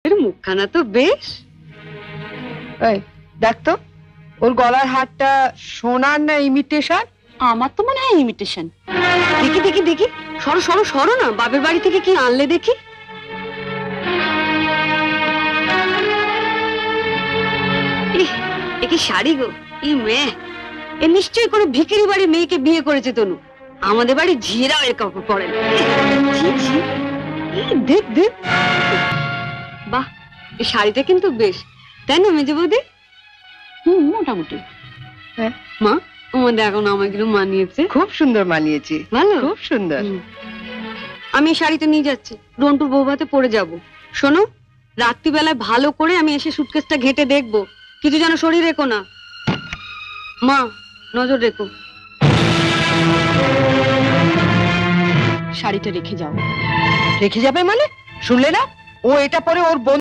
এর মুখখানা তো বেশ। এই দেখ তো, ওর গলার হারটা সোনার না ইমিটেশন? আমার তো মনে হয় ইমিটেশন। দেখি দেখি দেখি, সরো সরো সরো না, বাপের বাড়ি থেকে কি আনলে দেখি। এ কি শাড়ি গো, ই মেয়ে, এ নিশ্চয়ই করে ভিখারি বাড়ির মেয়েকে বিয়ে করেছে তনু। আমাদের বাড়ি ঝিয়েরাও এর কাপড় পরে না। ছি, ছি। দেখ দেখ, বাহ, এই শাড়িটা কিন্তু বেশ, তাই না মেজে বৌদি? মোটামুটি। হ্যাঁ। মা, আমার দেখো না, আমাকে একটু মানিয়েছে। খুব সুন্দর মানিয়েছে, ভালো, খুব সুন্দর। আমি এই শাড়িটা নিয়ে যাচ্ছি, রন্টুর বৌভাতে পরে যাব। শোনো, রাত্রিবেলায় ভালো করে আমি এসে সুটকেসটা ঘেটে দেখবো, কিছু যেন শরীর রেখো না। মা, নজর রেখো। শাড়িটা রেখে যাও। রেখে যাবে মানে? শুনলে না, ও এটা পরে ওর